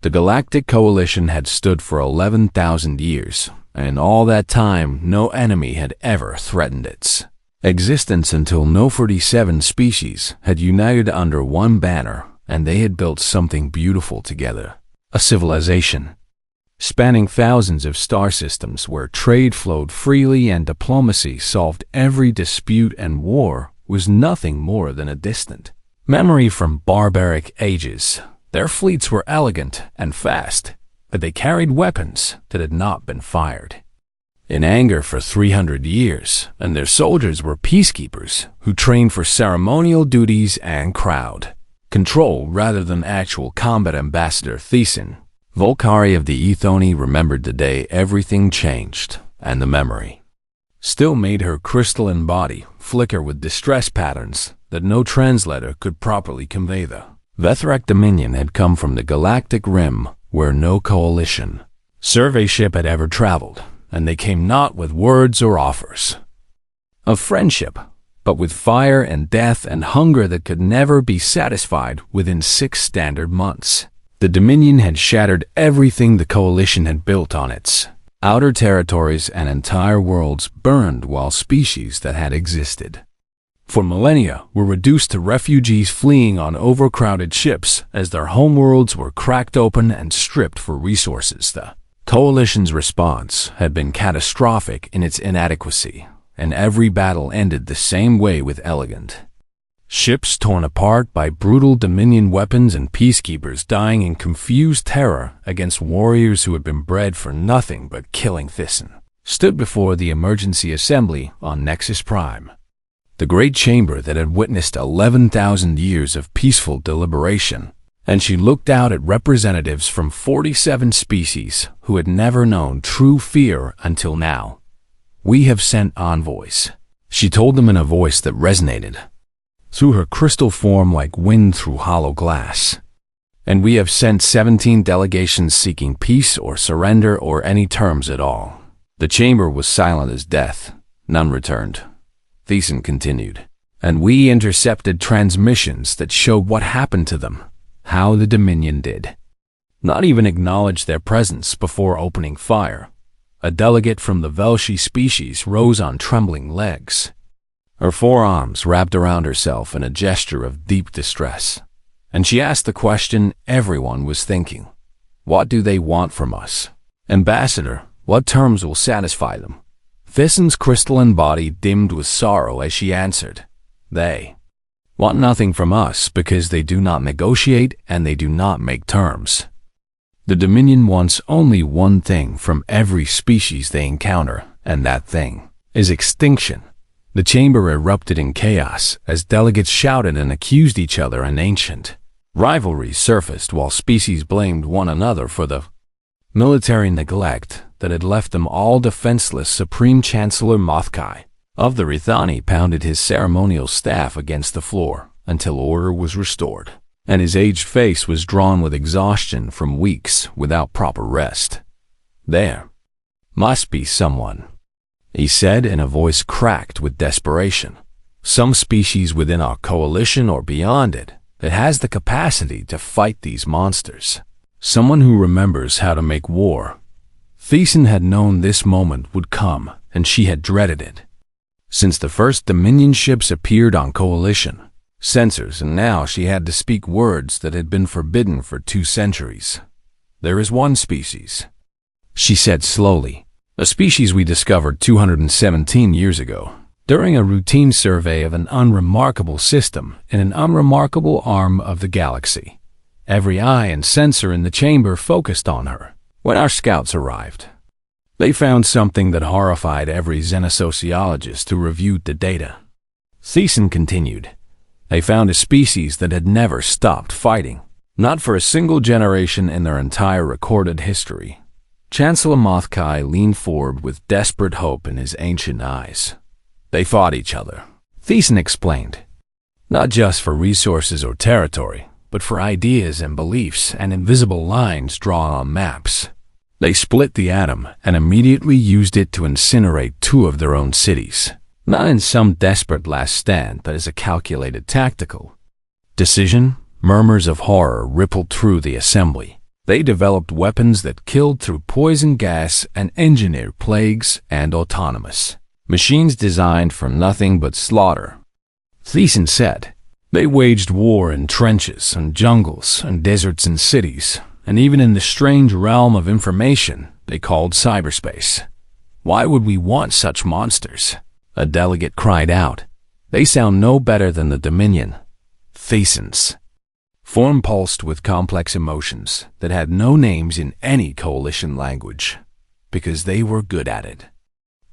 The Galactic Coalition had stood for 11,000 years, and in all that time, no enemy had ever threatened its existence until no 47 species had united under one banner, and they had built something beautiful together, a civilization spanning thousands of star systems where trade flowed freely and diplomacy solved every dispute, and war was nothing more than a distant memory from barbaric ages. Their fleets were elegant and fast, but they carried weapons that had not been fired in anger for 300 years, and their soldiers were peacekeepers who trained for ceremonial duties and crowd control rather than actual combat. Ambassador Thesan Volcari of the Ethoni remembered the day everything changed, and the memory still made her crystalline body flicker with distress patterns that no translator could properly convey. The Vethrak Dominion had come from the Galactic Rim, where no coalition survey ship had ever traveled, and they came not with words or offers of friendship, but with fire and death and hunger that could never be satisfied within 6 standard months. The Dominion had shattered everything the Coalition had built on its outer territories, and entire worlds burned while species that had existed for millennia were reduced to refugees fleeing on overcrowded ships as their homeworlds were cracked open and stripped for resources. The Coalition's response had been catastrophic in its inadequacy, and every battle ended the same way, with elegant ships torn apart by brutal Dominion weapons and peacekeepers dying in confused terror against warriors who had been bred for nothing but killing. Thyssen stood before the emergency assembly on Nexus Prime, the great chamber that had witnessed 11,000 years of peaceful deliberation, and she looked out at representatives from 47 species who had never known true fear until now. "We have sent envoys," she told them in a voice that resonated through her crystal form like wind through hollow glass. "And we have sent 17 delegations seeking peace or surrender or any terms at all." The chamber was silent as death. None returned. Thesan continued, "And we intercepted transmissions that showed what happened to them, how the Dominion did not even acknowledge their presence before opening fire." A delegate from the Velshi species rose on trembling legs, her forearms wrapped around herself in a gesture of deep distress, and she asked the question everyone was thinking. "What do they want from us? Ambassador, what terms will satisfy them?" Thyssen's crystalline body dimmed with sorrow as she answered, "They want nothing from us because they do not negotiate and they do not make terms. The Dominion wants only one thing from every species they encounter, and that thing is extinction." The chamber erupted in chaos as delegates shouted and accused each other, and ancient rivalry surfaced while species blamed one another for the military neglect that had left them all defenseless. Supreme Chancellor Mothkai of the Rithani pounded his ceremonial staff against the floor until order was restored, and his aged face was drawn with exhaustion from weeks without proper rest. "There must be someone," he said in a voice cracked with desperation. "Some species within our coalition or beyond it that has the capacity to fight these monsters. Someone who remembers how to make war." Thesan had known this moment would come, and she had dreaded it since the first Dominion ships appeared on Coalition sensors, and now she had to speak words that had been forbidden for 2 centuries. "There is one species," she said slowly, "a species we discovered 217 years ago, during a routine survey of an unremarkable system in an unremarkable arm of the galaxy. Every eye and sensor in the chamber focused on her. When our scouts arrived, they found something that horrified every xenosociologist who reviewed the data." Thesan continued, "They found a species that had never stopped fighting, not for a single generation in their entire recorded history." Chancellor Mothkai leaned forward with desperate hope in his ancient eyes. "They fought each other," Thesan explained, "not just for resources or territory, but for ideas and beliefs and invisible lines drawn on maps. They split the atom and immediately used it to incinerate 2 of their own cities, not in some desperate last stand, but as a calculated tactical decision." Murmurs of horror rippled through the assembly. They developed weapons that killed through poison gas and engineered plagues and autonomous machines designed for nothing but slaughter. Thiessen said, they waged war in trenches and jungles and deserts and cities, and even in the strange realm of information they called cyberspace. Why would we want such monsters? A delegate cried out. They sound no better than the Dominion. Thiessen's form pulsed with complex emotions that had no names in any coalition language, because they were good at it.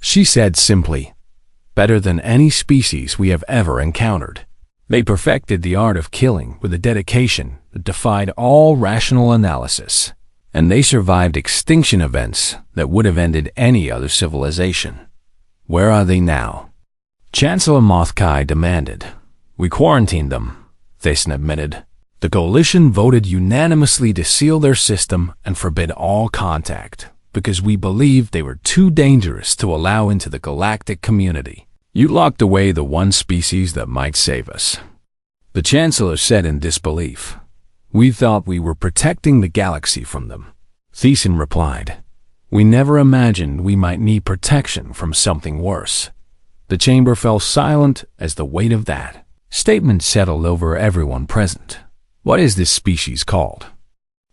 She said simply, better than any species we have ever encountered. They perfected the art of killing with a dedication that defied all rational analysis, and they survived extinction events that would have ended any other civilization. Where are they now? Chancellor Mothkai demanded. We quarantined them, Thiessen admitted. The coalition voted unanimously to seal their system and forbid all contact, because we believed they were too dangerous to allow into the galactic community. You locked away the one species that might save us. The Chancellor said in disbelief. We thought we were protecting the galaxy from them. Thiessen replied. We never imagined we might need protection from something worse. The chamber fell silent as the weight of that statement settled over everyone present. What is this species called?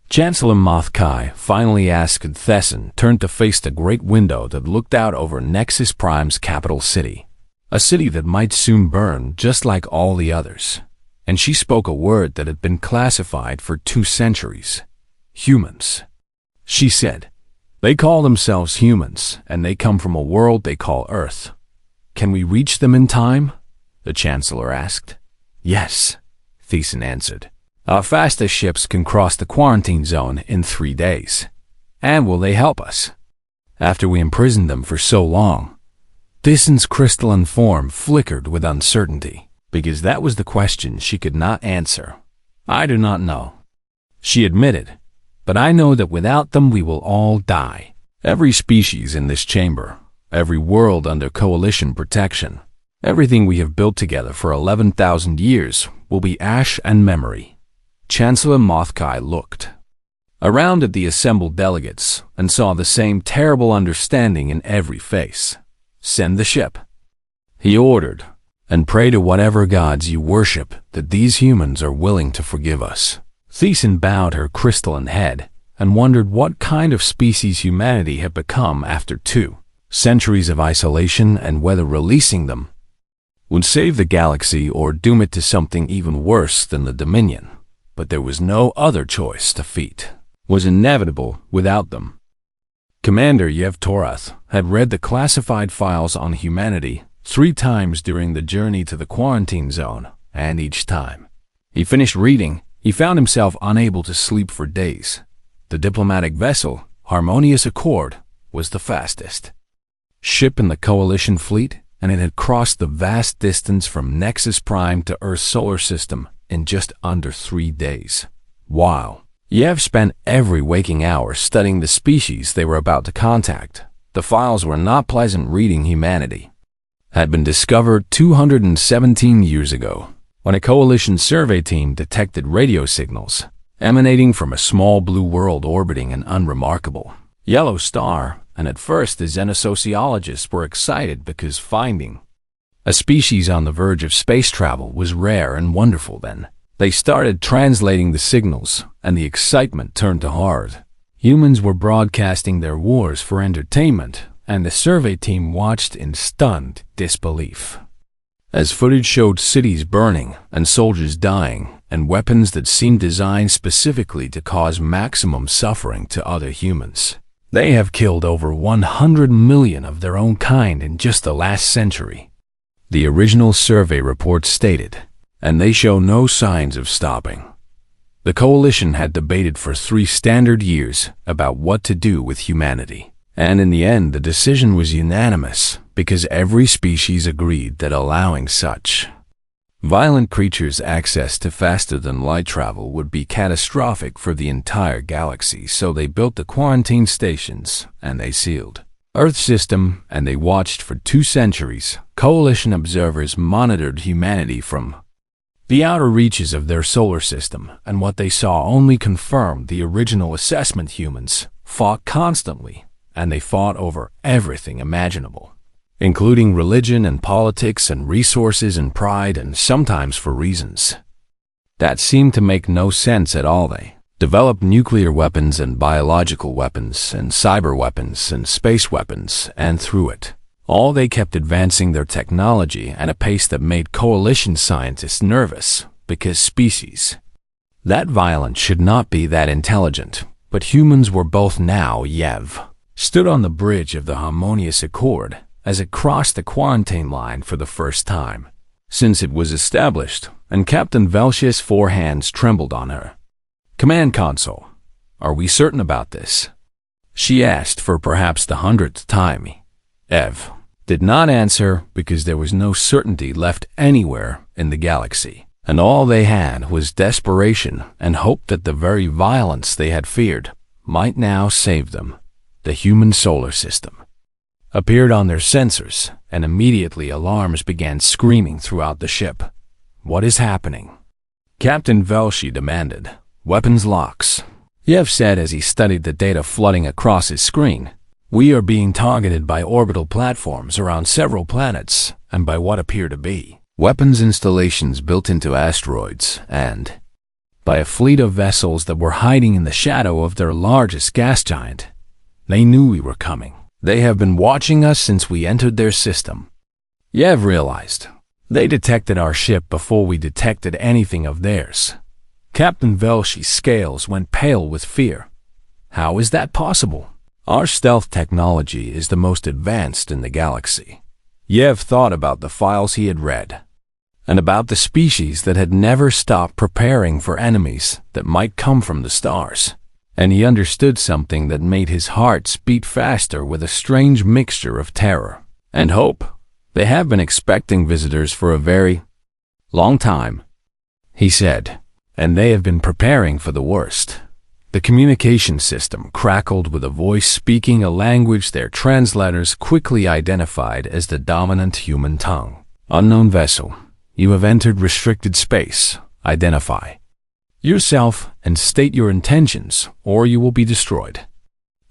Chancellor Mothkai finally asked. Thiessen turned to face the great window that looked out over Nexus Prime's capital city, a city that might soon burn just like all the others. And she spoke a word that had been classified for 2 centuries. Humans. She said, they call themselves humans, and they come from a world they call Earth. Can we reach them in time? The Chancellor asked. Yes, Thiessen answered. Our fastest ships can cross the quarantine zone in 3 days. And will they help us? After we imprisoned them for so long? Thiessen's crystalline form flickered with uncertainty, because that was the question she could not answer. I do not know, she admitted, but I know that without them we will all die. Every species in this chamber, every world under coalition protection, everything we have built together for 11,000 years will be ash and memory. Chancellor Mothkai looked around at the assembled delegates and saw the same terrible understanding in every face. Send the ship, he ordered, and pray to whatever gods you worship that these humans are willing to forgive us. Thiessen bowed her crystalline head and wondered what kind of species humanity had become after 2 centuries of isolation, and whether releasing them would save the galaxy or doom it to something even worse than the Dominion. But there was no other choice. Defeat was inevitable without them. Commander Yevtorath had read the classified files on humanity 3 times during the journey to the quarantine zone, and each time he finished reading, he found himself unable to sleep for days. The diplomatic vessel, Harmonious Accord, was the fastest ship in the coalition fleet, and it had crossed the vast distance from Nexus Prime to Earth's solar system in just under 3 days. Wow. Yev spent every waking hour studying the species they were about to contact. The files were not pleasant reading. Humanity had been discovered 217 years ago, when a coalition survey team detected radio signals emanating from a small blue world orbiting an unremarkable yellow star, and at first the xenosociologists were excited because finding a species on the verge of space travel was rare and wonderful. Then they started translating the signals, and the excitement turned to horror. Humans were broadcasting their wars for entertainment, and the survey team watched in stunned disbelief as footage showed cities burning and soldiers dying, and weapons that seemed designed specifically to cause maximum suffering to other humans. They have killed over 100 million of their own kind in just the last century, the original survey report stated, and they show no signs of stopping. The coalition had debated for 3 standard years about what to do with humanity, and in the end the decision was unanimous, because every species agreed that allowing such violent creatures access to faster-than-light travel would be catastrophic for the entire galaxy. So they built the quarantine stations, and they sealed Earth system, and they watched for 2 centuries. Coalition observers monitored humanity from The outer reaches of their solar system and what they saw only confirmed the original assessment. Humans fought constantly, and they fought over everything imaginable, including religion and politics and resources and pride, and sometimes for reasons that seemed to make no sense at all. They developed nuclear weapons and biological weapons and cyber weapons and space weapons, and through it all they kept advancing their technology at a pace that made coalition scientists nervous, because species that violent should not be that intelligent. But humans were both now. Yev stood on the bridge of the Harmonious Accord as it crossed the quarantine line for the first time since it was established, and Captain Velsh's forehands trembled on her command console. "Are we certain about this?" she asked for perhaps the 100th time. Ev did not answer, because there was no certainty left anywhere in the galaxy, and all they had was desperation and hope that the very violence they had feared might now save them. The human solar system appeared on their sensors, and immediately alarms began screaming throughout the ship. "What is happening?" Captain Velshi demanded. "Weapons locks," Yev said as he studied the data flooding across his screen. "We are being targeted by orbital platforms around several planets, and by what appear to be weapons installations built into asteroids, and by a fleet of vessels that were hiding in the shadow of their largest gas giant. They knew we were coming. They have been watching us since we entered their system." Yev realized. They detected our ship before we detected anything of theirs. Captain Velshi's scales went pale with fear. "How is that possible? Our stealth technology is the most advanced in the galaxy." Yev thought about the files he had read, and about the species that had never stopped preparing for enemies that might come from the stars. And he understood something that made his heart beat faster with a strange mixture of terror and hope. "They have been expecting visitors for a very long time," he said, "and they have been preparing for the worst." The communication system crackled with a voice speaking a language their translators quickly identified as the dominant human tongue. "Unknown vessel, you have entered restricted space. Identify yourself and state your intentions, or you will be destroyed."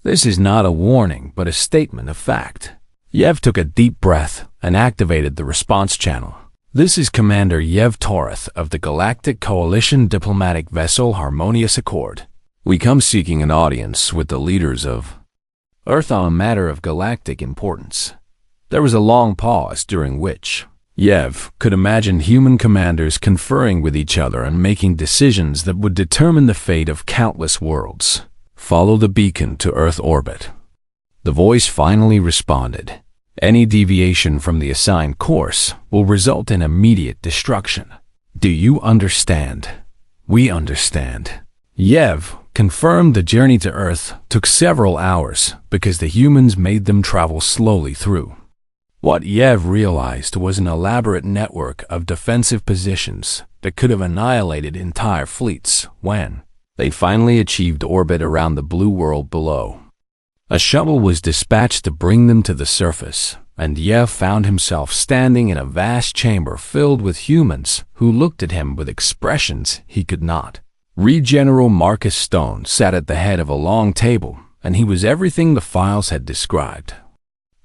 This is not a warning, but a statement of fact. Yev took a deep breath and activated the response channel. "This is Commander Yev Torath of the Galactic Coalition diplomatic vessel Harmonious Accord. We come seeking an audience with the leaders of Earth on a matter of galactic importance." There was a long pause, during which Yev could imagine human commanders conferring with each other and making decisions that would determine the fate of countless worlds. "Follow the beacon to Earth orbit." The voice finally responded. "Any deviation from the assigned course will result in immediate destruction. Do you understand?" "We understand." Yev confirmed the journey to Earth took several hours because the humans made them travel slowly through what Yev realized was an elaborate network of defensive positions that could have annihilated entire fleets. When they finally achieved orbit around the blue world below, a shuttle was dispatched to bring them to the surface, and Yev found himself standing in a vast chamber filled with humans who looked at him with expressions he could not read. General Marcus Stone sat at the head of a long table, and he was everything the files had described.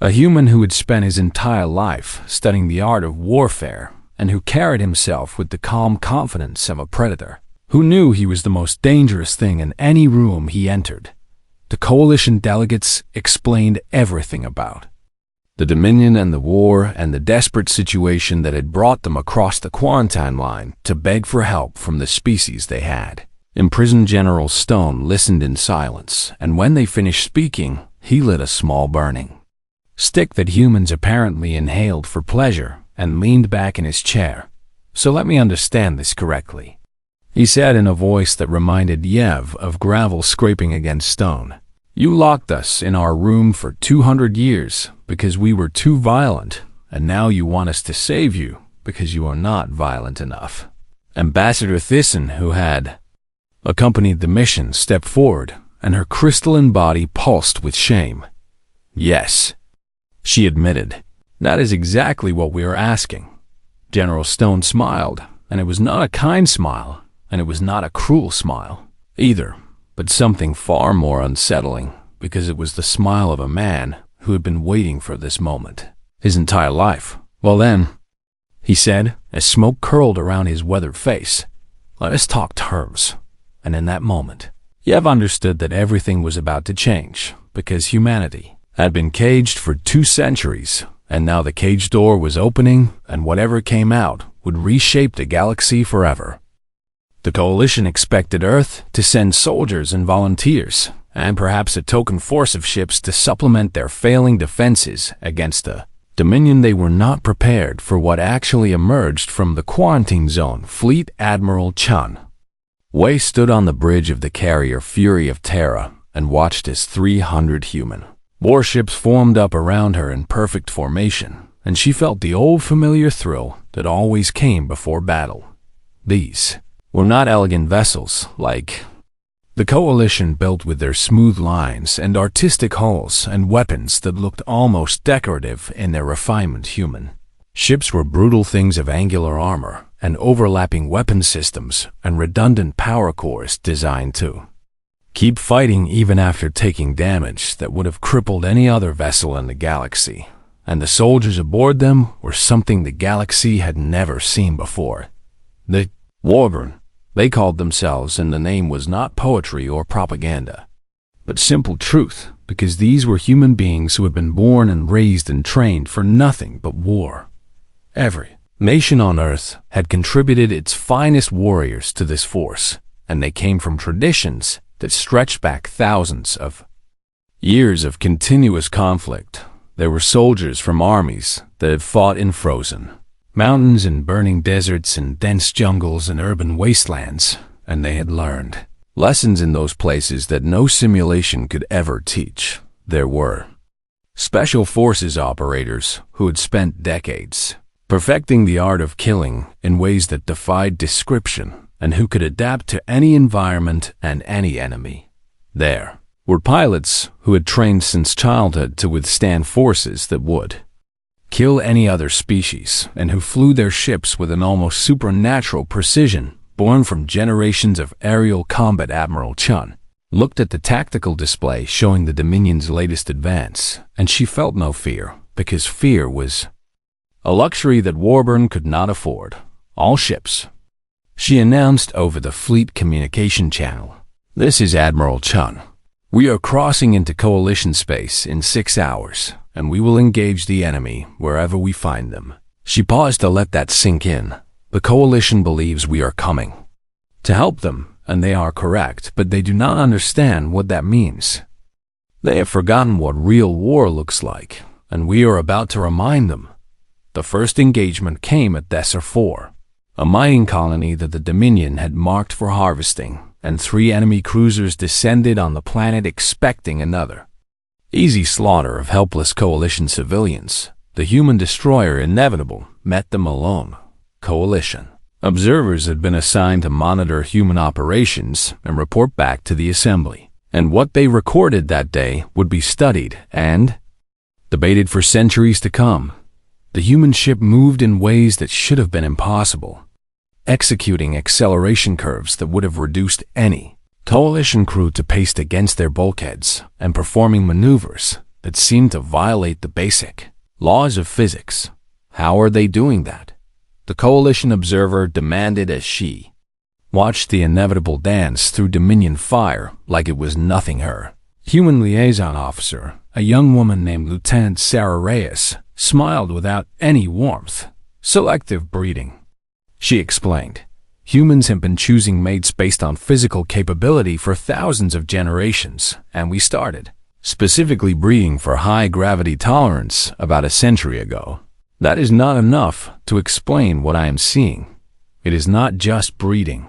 A human who had spent his entire life studying the art of warfare, and who carried himself with the calm confidence of a predator, who knew he was the most dangerous thing in any room he entered. The coalition delegates explained everything about the Dominion and the war and the desperate situation that had brought them across the quarantine line to beg for help from the species they had imprisoned. General Stone listened in silence, and when they finished speaking, he lit a small burning stick that humans apparently inhaled for pleasure and leaned back in his chair. "So let me understand this correctly," he said in a voice that reminded Yev of gravel scraping against stone. "You locked us in our room for 200 years because we were too violent, and now you want us to save you because you are not violent enough." Ambassador Thyssen, who had accompanied the mission, stepped forward, and her crystalline body pulsed with shame. "Yes," she admitted. "That is exactly what we are asking." General Stone smiled, and it was not a kind smile, and it was not a cruel smile either, but something far more unsettling, because it was the smile of a man who had been waiting for this moment his entire life. "Well then," he said, as smoke curled around his weathered face, "let us talk terms." And in that moment, Yev understood that everything was about to change, because humanity had been caged for 2 centuries, and now the cage door was opening, and whatever came out would reshape the galaxy forever. The Coalition expected Earth to send soldiers and volunteers, and perhaps a token force of ships to supplement their failing defenses against a Dominion. They were not prepared for what actually emerged from the quarantine zone. Fleet Admiral Chun Wei stood on the bridge of the carrier Fury of Terra and watched as 300 human warships formed up around her in perfect formation, and she felt the old familiar thrill that always came before battle. These were not elegant vessels like the Coalition, built with their smooth lines and artistic hulls and weapons that looked almost decorative in their refinement. Human ships were brutal things of angular armor and overlapping weapon systems and redundant power cores designed to keep fighting even after taking damage that would have crippled any other vessel in the galaxy. And the soldiers aboard them were something the galaxy had never seen before. The Warborn, they called themselves, and the name was not poetry or propaganda, but simple truth, because these were human beings who had been born and raised and trained for nothing but war. Every nation on Earth had contributed its finest warriors to this force, and they came from traditions that stretched back thousands of years of continuous conflict. There were soldiers from armies that had fought in frozen mountains and burning deserts and dense jungles and urban wastelands, and they had learned lessons in those places that no simulation could ever teach. There were special forces operators who had spent decades perfecting the art of killing in ways that defied description, and who could adapt to any environment and any enemy. There were pilots who had trained since childhood to withstand forces that would kill any other species, and who flew their ships with an almost supernatural precision, born from generations of aerial combat. Admiral Chun looked at the tactical display showing the Dominion's latest advance, and she felt no fear, because fear was a luxury that Warborn could not afford. "All ships," she announced over the fleet communication channel. "This is Admiral Chun. We are crossing into Coalition space in 6 hours, and we will engage the enemy wherever we find them." She paused to let that sink in. The Coalition believes we are coming to help them, and they are correct, but they do not understand what that means. They have forgotten what real war looks like, and we are about to remind them. The first engagement came at Desert 4, a mining colony that the Dominion had marked for harvesting, and 3 enemy cruisers descended on the planet expecting another easy slaughter of helpless Coalition civilians. The human destroyer Inevitable met them alone. Coalition observers had been assigned to monitor human operations and report back to the Assembly, and what they recorded that day would be studied and debated for centuries to come. The human ship moved in ways that should have been impossible, executing acceleration curves that would have reduced any Coalition crew to pace against their bulkheads, and performing maneuvers that seemed to violate the basic laws of physics. How are they doing that? The Coalition observer demanded as she watched the Inevitable dance through Dominion fire like it was nothing. Her human liaison officer, a young woman named Lieutenant Sarah Reyes, smiled without any warmth. "Selective breeding," she explained. "Humans have been choosing mates based on physical capability for thousands of generations, and we started specifically breeding for high gravity tolerance about a century ago. That is not enough to explain what I am seeing. It is not just breeding."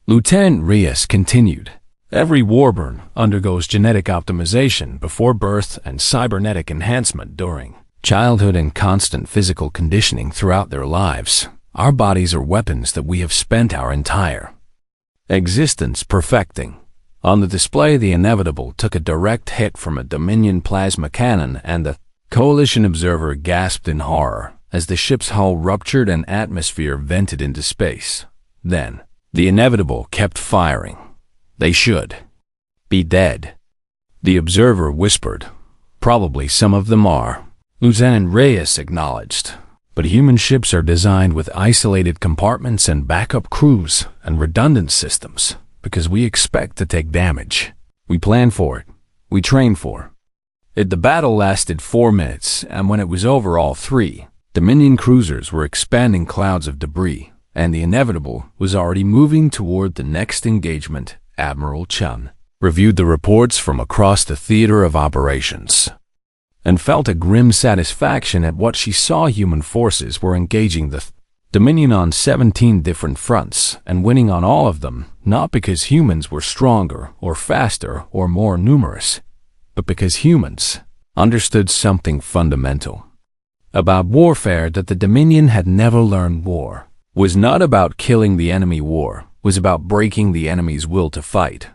Lieutenant Reyes continued. "Every Warborn undergoes genetic optimization before birth and cybernetic enhancement during childhood and constant physical conditioning throughout their lives. Our bodies are weapons that we have spent our entire existence perfecting." On the display, the Inevitable took a direct hit from a Dominion plasma cannon, and the Coalition observer gasped in horror. as the ship's hull ruptured and atmosphere vented into space. Then, the inevitable kept firing. They should be dead. The observer whispered, "Probably some of them are," Lieutenant Reyes acknowledged. "But human ships are designed with isolated compartments and backup crews and redundant systems because we expect to take damage. We plan for it. We train for it." The battle lasted 4 minutes, and when it was over, all 3 Dominion cruisers were expanding clouds of debris, and the inevitable was already moving toward the next engagement. Admiral Chun reviewed the reports from across the theater of operations and felt a grim satisfaction at what she saw. Human forces were engaging the Dominion on 17 different fronts and winning on all of them, not because humans were stronger or faster or more numerous, but because humans understood something fundamental about warfare that the Dominion had never learned. War was not about killing the enemy. War was about breaking the enemy's will to fight.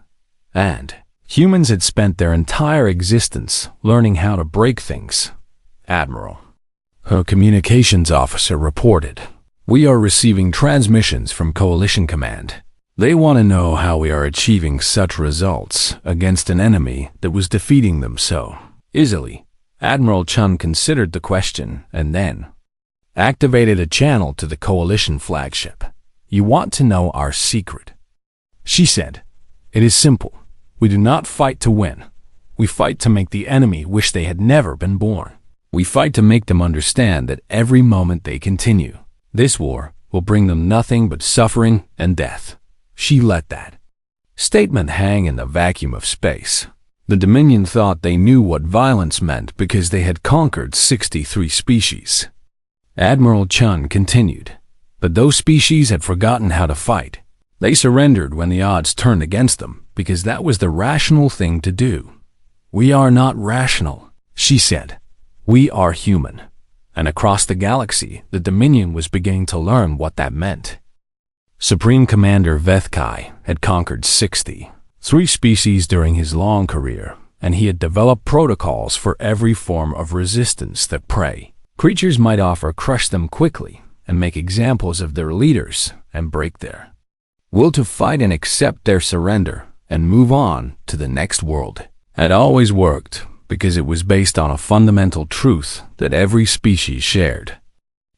And humans had spent their entire existence learning how to break things. Admiral, her communications officer reported, "We are receiving transmissions from Coalition Command. They want to know how we are achieving such results against an enemy that was defeating them so easily." Admiral Chun considered the question and then activated a channel to the Coalition flagship. "You want to know our secret?" she said. "It is simple. We do not fight to win. We fight to make the enemy wish they had never been born. We fight to make them understand that every moment they continue, this war will bring them nothing but suffering and death." She let that statement hang in the vacuum of space. The Dominion thought they knew what violence meant because they had conquered 63 species. Admiral Chun continued, "But those species had forgotten how to fight. They surrendered when the odds turned against them because that was the rational thing to do. We are not rational," she said. "We are human." And across the galaxy, the Dominion was beginning to learn what that meant. Supreme Commander Vethkai had conquered 63 species during his long career, and he had developed protocols for every form of resistance that prey creatures might offer. Crush them quickly and make examples of their leaders and break their will to fight and accept their surrender and move on to the next world. Had always worked because it was based on a fundamental truth that every species shared: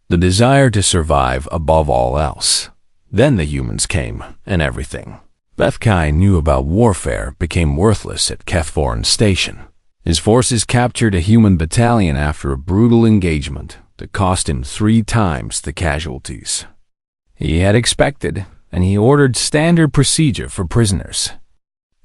the desire to survive above all else. Then the humans came, and everything Vethkai knew about warfare became worthless at Kethforn Station. His forces captured a human battalion after a brutal engagement that cost him 3 times the casualties he had expected, and he ordered standard procedure for prisoners: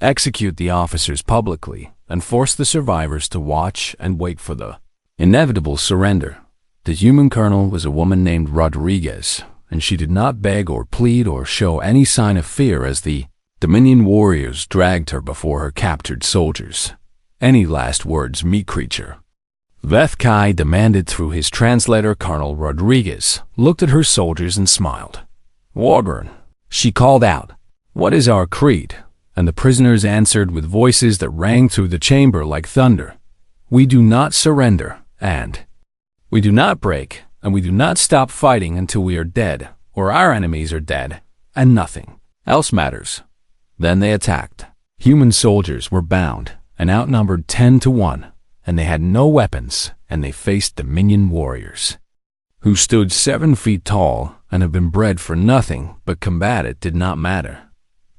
execute the officers publicly and force the survivors to watch and wait for the inevitable surrender. The human colonel was a woman named Rodriguez, and she did not beg or plead or show any sign of fear as the Dominion warriors dragged her before her captured soldiers. "Any last words, meat creature?" Vethkai demanded through his translator. Colonel Rodriguez looked at her soldiers and smiled. "Warborn," she called out, "what is our creed?" And the prisoners answered with voices that rang through the chamber like thunder. "We do not surrender, and we do not break, and we do not stop fighting until we are dead, or our enemies are dead, and nothing else matters." Then they attacked. Human soldiers were bound and outnumbered 10 to 1, and they had no weapons, and they faced Dominion warriors who stood 7 feet tall and had been bred for nothing but combat. It did not matter.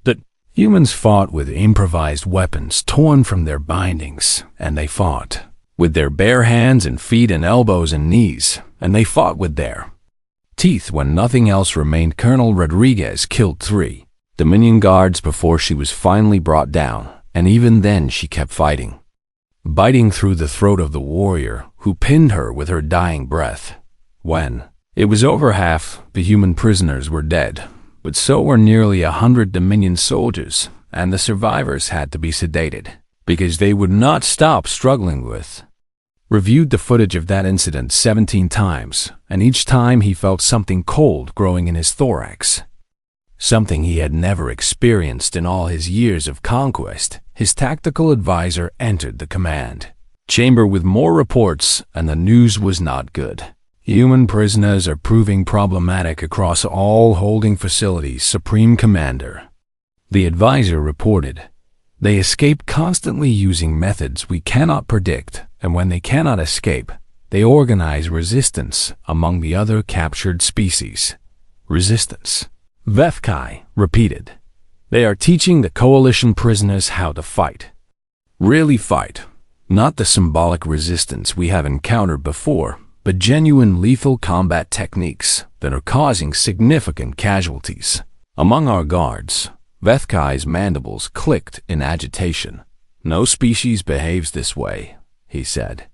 The humans fought with improvised weapons torn from their bindings, and they fought with their bare hands and feet and elbows and knees, and they fought with their teeth when nothing else remained. Colonel Rodriguez killed 3 Dominion guards before she was finally brought down, and even then she kept fighting, biting through the throat of the warrior who pinned her with her dying breath. When it was over, half the human prisoners were dead, but so were nearly 100 Dominion soldiers, and the survivors had to be sedated because they would not stop struggling with. Reviewed the footage of that incident 17 times, and each time he felt something cold growing in his thorax. Something he had never experienced in all his years of conquest. His tactical advisor entered the command chamber with more reports, and the news was not good. Human prisoners are proving problematic across all holding facilities, Supreme Commander. The advisor reported. They escape constantly using methods we cannot predict, and when they cannot escape, they organize resistance among the other captured species. Resistance. Vethkai repeated. They are teaching the coalition prisoners how to fight. Really fight. Not the symbolic resistance we have encountered before, but genuine lethal combat techniques that are causing significant casualties. Among our guards, Vethkai's mandibles clicked in agitation. No species behaves this way, he said.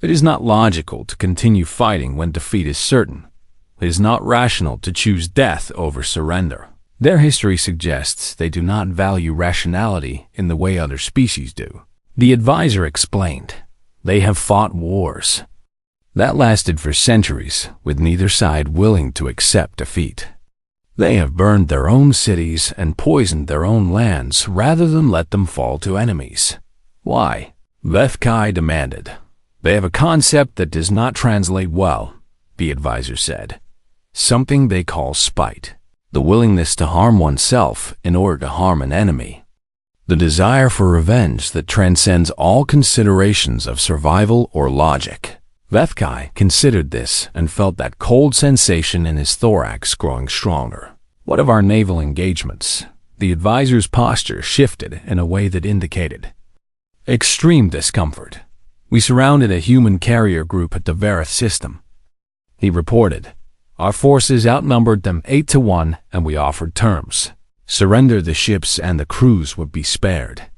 It is not logical to continue fighting when defeat is certain. It is not rational to choose death over surrender. Their history suggests they do not value rationality in the way other species do. The advisor explained. They have fought wars that lasted for centuries, with neither side willing to accept defeat. They have burned their own cities and poisoned their own lands rather than let them fall to enemies. Why? Vethkai demanded. They have a concept that does not translate well, the advisor said. Something they call spite. The willingness to harm oneself in order to harm an enemy. The desire for revenge that transcends all considerations of survival or logic. Vethkai considered this and felt that cold sensation in his thorax growing stronger. What of our naval engagements? The advisor's posture shifted in a way that indicated extreme discomfort. We surrounded a human carrier group at the Vareth system. He reported. Our forces outnumbered them 8-1, and we offered terms. Surrender the ships and the crews would be spared.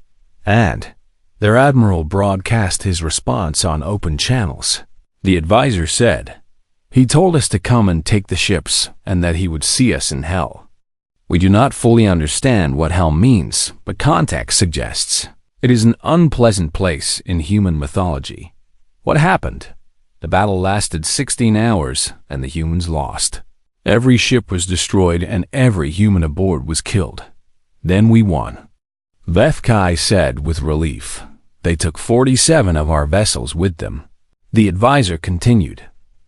And their admiral broadcast his response on open channels. The advisor said, he told us to come and take the ships and that he would see us in hell. We do not fully understand what hell means, but context suggests it is an unpleasant place in human mythology. What happened? The battle lasted 16 hours, and the humans lost. Every ship was destroyed, and every human aboard was killed. Then we won. Vethkai said with relief. They took 47 of our vessels with them. The advisor continued.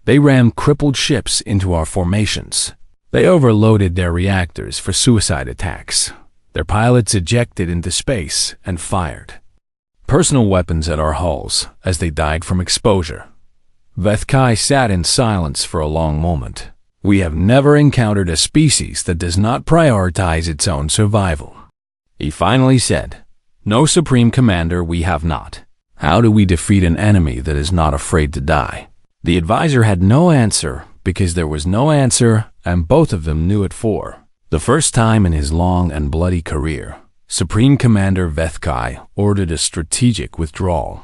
They rammed crippled ships into our formations. They overloaded their reactors for suicide attacks. Their pilots ejected into space and fired personal weapons at our hulls as they died from exposure. Vethkai sat in silence for a long moment. We have never encountered a species that does not prioritize its own survival. He finally said, No, Supreme Commander, we have not. How do we defeat an enemy that is not afraid to die? The advisor had no answer because there was no answer, and both of them knew it for the first time in his long and bloody career. Supreme Commander Vethkai ordered a strategic withdrawal.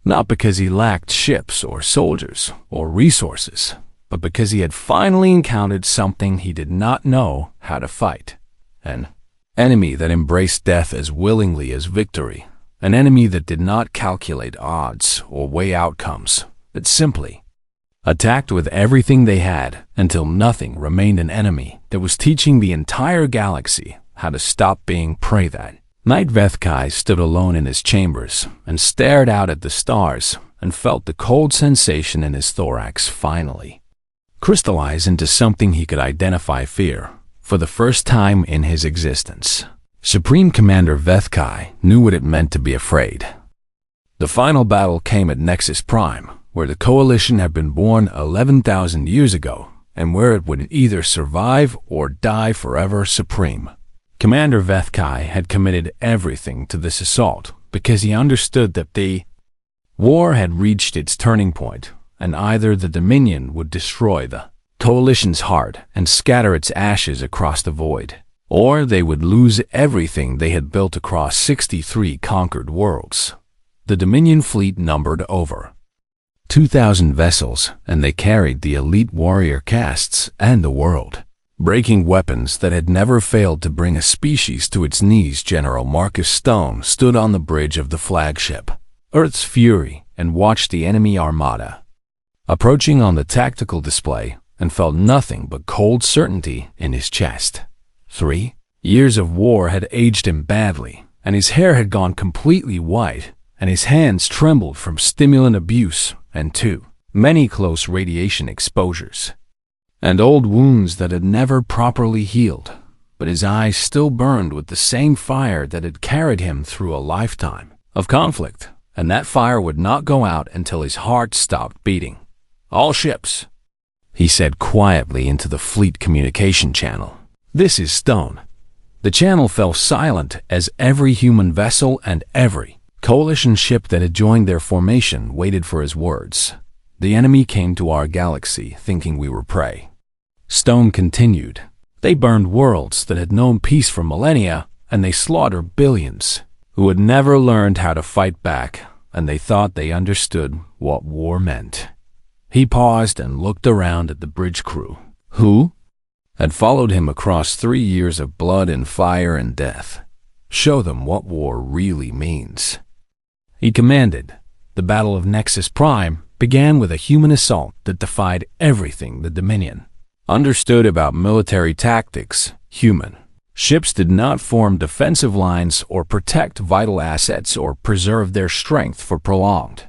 Not because he lacked ships or soldiers or resources, but because he had finally encountered something he did not know how to fight. An enemy that embraced death as willingly as victory. An enemy that did not calculate odds or weigh outcomes, that simply attacked with everything they had until nothing remained an enemy that was teaching the entire galaxy how to stop being prey. That night Vethkai stood alone in his chambers and stared out at the stars and felt the cold sensation in his thorax finally crystallize into something he could identify: fear, for the first time in his existence. Supreme Commander Vethkai knew what it meant to be afraid. The final battle came at Nexus Prime, where the Coalition had been born 11,000 years ago, and where it would either survive or die forever. Supreme Commander Vethkai had committed everything to this assault because he understood that the war had reached its turning point, and either the Dominion would destroy the Coalition's heart and scatter its ashes across the void, or they would lose everything they had built across 63 conquered worlds. The Dominion fleet numbered over 2,000 vessels, and they carried the elite warrior castes and the world. Breaking weapons that had never failed to bring a species to its knees. General Marcus Stone stood on the bridge of the flagship, Earth's Fury, and watched the enemy armada approaching on the tactical display and felt nothing but cold certainty in his chest. 3 years of war had aged him badly, and his hair had gone completely white, and his hands trembled from stimulant abuse. And 2 many close radiation exposures, and old wounds that had never properly healed, but his eyes still burned with the same fire that had carried him through a lifetime of conflict, and that fire would not go out until his heart stopped beating. "All ships," he said quietly into the fleet communication channel. "This is Stone." The channel fell silent as every human vessel and every coalition ship that had joined their formation waited for his words. "The enemy came to our galaxy thinking we were prey." Stone continued. "They burned worlds that had known peace for millennia, and they slaughtered billions who had never learned how to fight back, and they thought they understood what war meant." He paused and looked around at the bridge crew, who had followed him across 3 years of blood and fire and death. "Show them what war really means," he commanded. The Battle of Nexus Prime began with a human assault that defied everything the Dominion understood about military tactics. Human ships did not form defensive lines or protect vital assets or preserve their strength for prolonged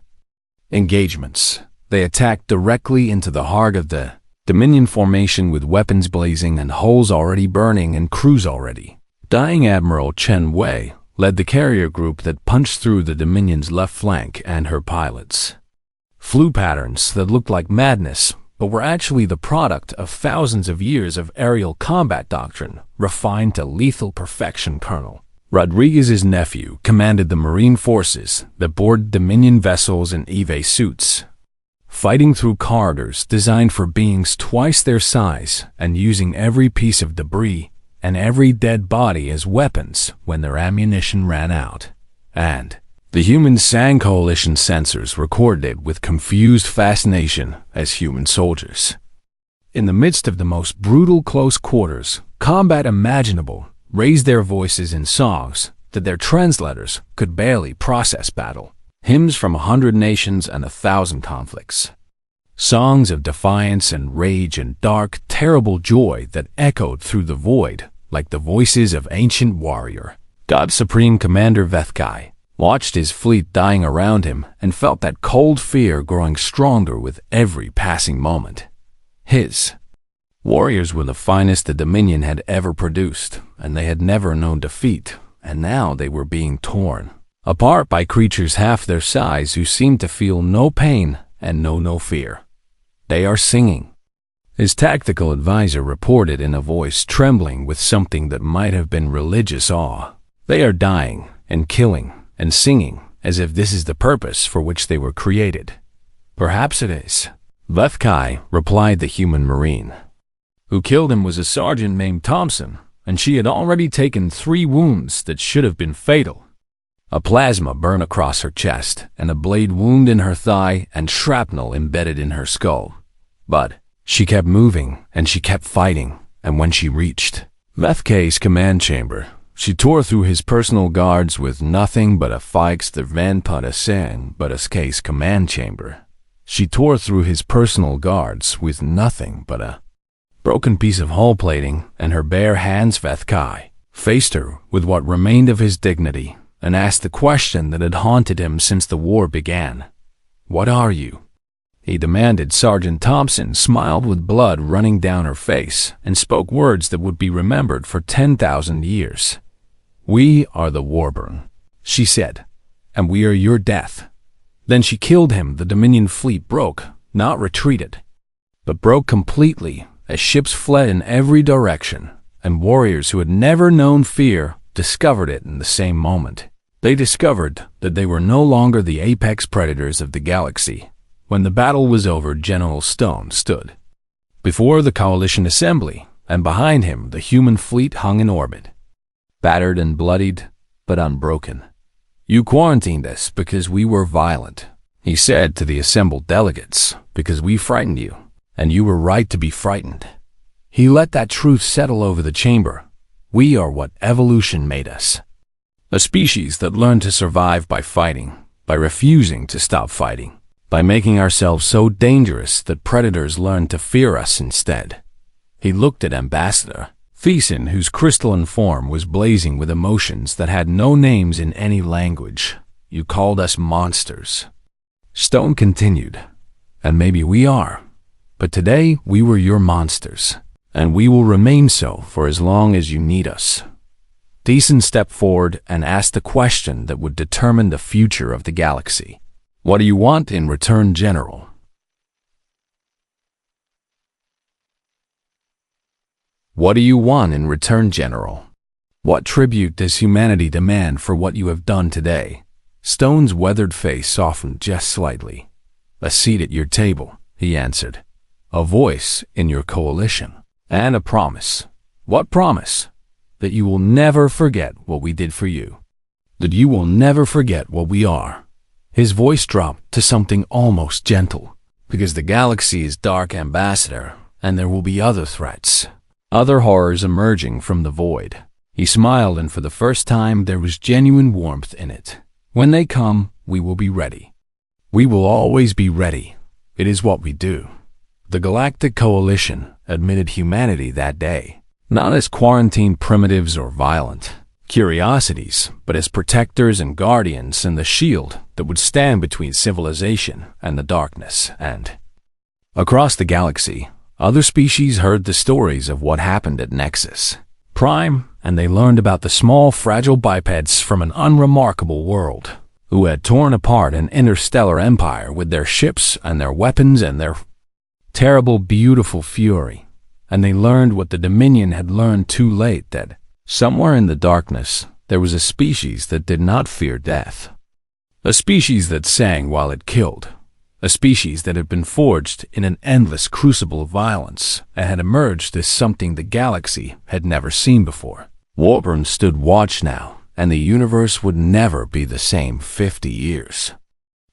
engagements. They attacked directly into the heart of the Dominion formation with weapons blazing and hulls already burning and crews already dying. Admiral Chen Wei led the carrier group that punched through the Dominion's left flank, and her pilots flew patterns that looked like madness but were actually the product of thousands of years of aerial combat doctrine refined to lethal perfection. Colonel Rodriguez's nephew commanded the Marine forces that boarded Dominion vessels in EVA suits, fighting through corridors designed for beings twice their size and using every piece of debris and every dead body as weapons when their ammunition ran out. And the human Sang Coalition sensors recorded it with confused fascination as human soldiers. In the midst of the most brutal close quarters combat imaginable, raised their voices in songs that their translators could barely process. Battle hymns from 100 nations and 1,000 conflicts. Songs of defiance and rage and dark, terrible joy that echoed through the void like the voices of ancient warrior. God Supreme Commander Vethkai watched his fleet dying around him and felt that cold fear growing stronger with every passing moment. His warriors were the finest the Dominion had ever produced, and they had never known defeat, and now they were being torn apart by creatures half their size who seemed to feel no pain and know no fear. "They are singing," his tactical advisor reported in a voice trembling with something that might have been religious awe. "They are dying and killing and singing as if this is the purpose for which they were created." "Perhaps it is," Vethkai replied. "The human Marine who killed him was a sergeant named Thompson, and she had already taken 3 wounds that should have been fatal. A plasma burn across her chest, and a blade wound in her thigh, and shrapnel embedded in her skull. But she kept moving, and she kept fighting, and when she reached Vethkai's command chamber, she tore through his personal guards with nothing but a fikes the van Pudasang but a case command chamber. She tore through his personal guards with nothing but a broken piece of hull plating, and her bare hands. Vethkai faced her with what remained of his dignity and asked the question that had haunted him since the war began. "What are you?" he demanded. Sergeant Thompson smiled with blood running down her face and spoke words that would be remembered for 10,000 years. "We are the Warborn," she said, "and we are your death." Then she killed him. The Dominion fleet broke, not retreated, but broke completely as ships fled in every direction, and warriors who had never known fear discovered it in the same moment. They discovered that they were no longer the apex predators of the galaxy. When the battle was over, General Stone stood before the Coalition assembly, and behind him the human fleet hung in orbit, battered and bloodied, but unbroken. "You quarantined us because we were violent," he said to the assembled delegates, "because we frightened you, and you were right to be frightened." He let that truth settle over the chamber. We are what evolution made us. A species that learned to survive by fighting, by refusing to stop fighting, by making ourselves so dangerous that predators learned to fear us instead. He looked at Ambassador Thiessen, whose crystalline form was blazing with emotions that had no names in any language. "You called us monsters." Stone continued, And maybe we are. But today, we were your monsters. And we will remain so for as long as you need us. Thiessen stepped forward and asked a question that would determine the future of the galaxy. What do you want in return, General? What do you want in return, General? What tribute does humanity demand for what you have done today? Stone's weathered face softened just slightly. A seat at your table, he answered. A voice in your coalition. And a promise. What promise? That you will never forget what we did for you. That you will never forget what we are. His voice dropped to something almost gentle. Because the galaxy is dark, Ambassador, and there will be other threats. Other horrors emerging from the void. He smiled, and for the first time there was genuine warmth in it. When they come, we will be ready. We will always be ready. It is what we do. The Galactic Coalition admitted humanity that day, not as quarantined primitives or violent curiosities, but as protectors and guardians and the shield that would stand between civilization and the darkness. And across the galaxy, other species heard the stories of what happened at Nexus Prime, and they learned about the small, fragile bipeds from an unremarkable world who had torn apart an interstellar empire with their ships and their weapons and their terrible, beautiful fury. And they learned what the Dominion had learned too late, that somewhere in the darkness there was a species that did not fear death. A species that sang while it killed. A species that had been forged in an endless crucible of violence and had emerged as something the galaxy had never seen before. Warborn stood watch now, and the universe would never be the same 50 years.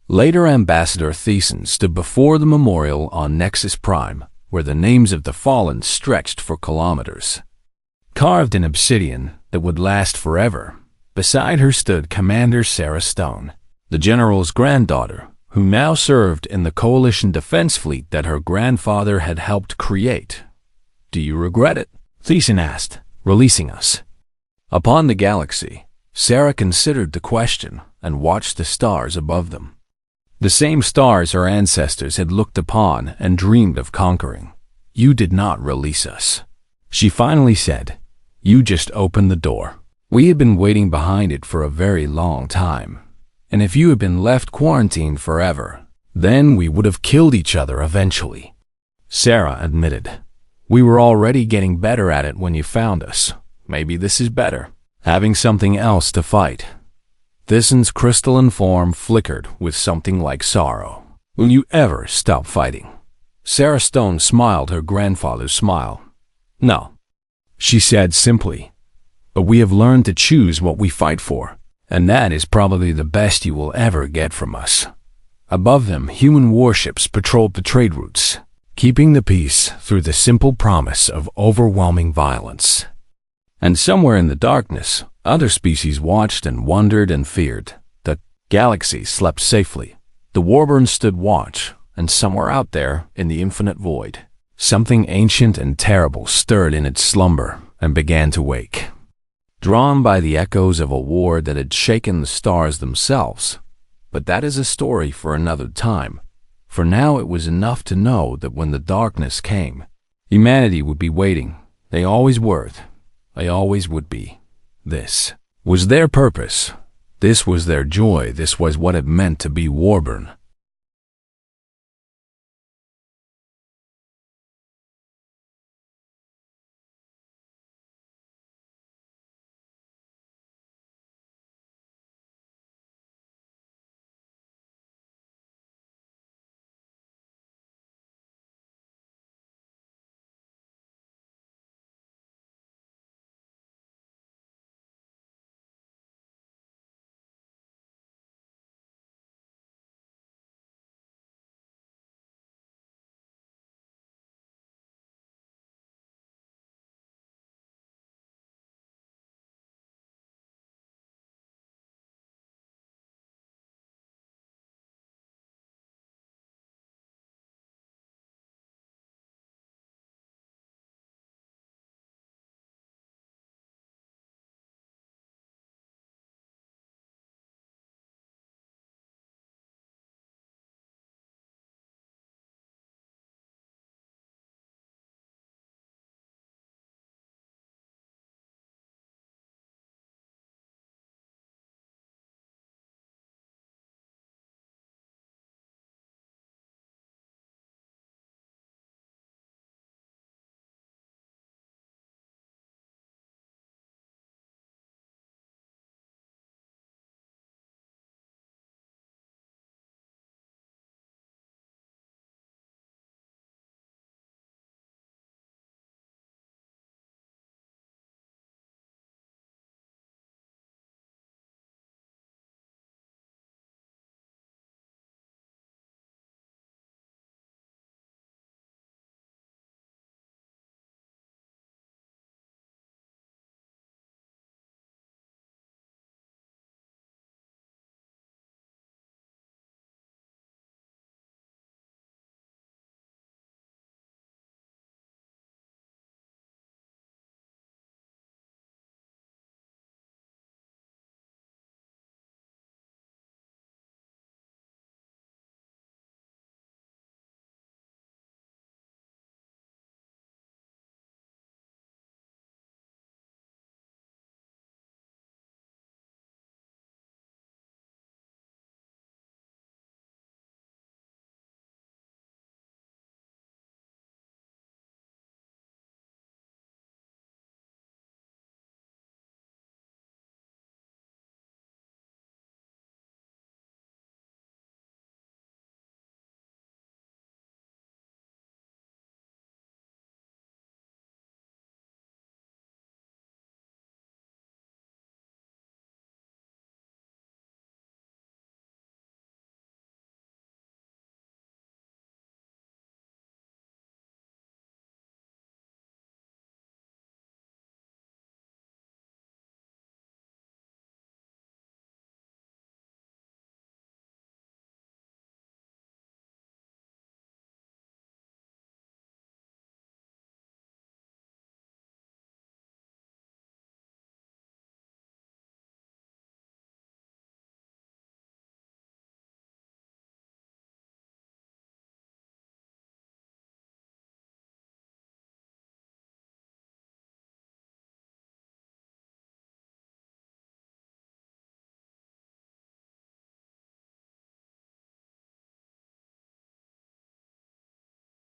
Later, Ambassador Thiessen stood before the memorial on Nexus Prime, where the names of the fallen stretched for kilometers. Carved in obsidian that would last forever, beside her stood Commander Sarah Stone, the General's granddaughter, who now served in the Coalition defense fleet that her grandfather had helped create. Do you regret it? Thiessen asked, releasing us. Upon the galaxy, Sarah considered the question and watched the stars above them. The same stars her ancestors had looked upon and dreamed of conquering. You did not release us. She finally said, you just opened the door. We had been waiting behind it for a very long time. And if you had been left quarantined forever, then we would have killed each other eventually. Sarah admitted, we were already getting better at it when you found us. Maybe this is better. Having something else to fight. Thiessen's crystalline form flickered with something like sorrow. Will you ever stop fighting? Sarah Stone smiled her grandfather's smile. No, she said simply, but we have learned to choose what we fight for. And that is probably the best you will ever get from us. Above them, human warships patrolled the trade routes, keeping the peace through the simple promise of overwhelming violence. And somewhere in the darkness, other species watched and wondered and feared. The galaxy slept safely. The Warborn stood watch, and somewhere out there, in the infinite void, something ancient and terrible stirred in its slumber and began to wake. Drawn by the echoes of a war that had shaken the stars themselves. But that is a story for another time. For now it was enough to know that when the darkness came, humanity would be waiting. They always were. They always would be. This was their purpose. This was their joy. This was what it meant to be Warborn.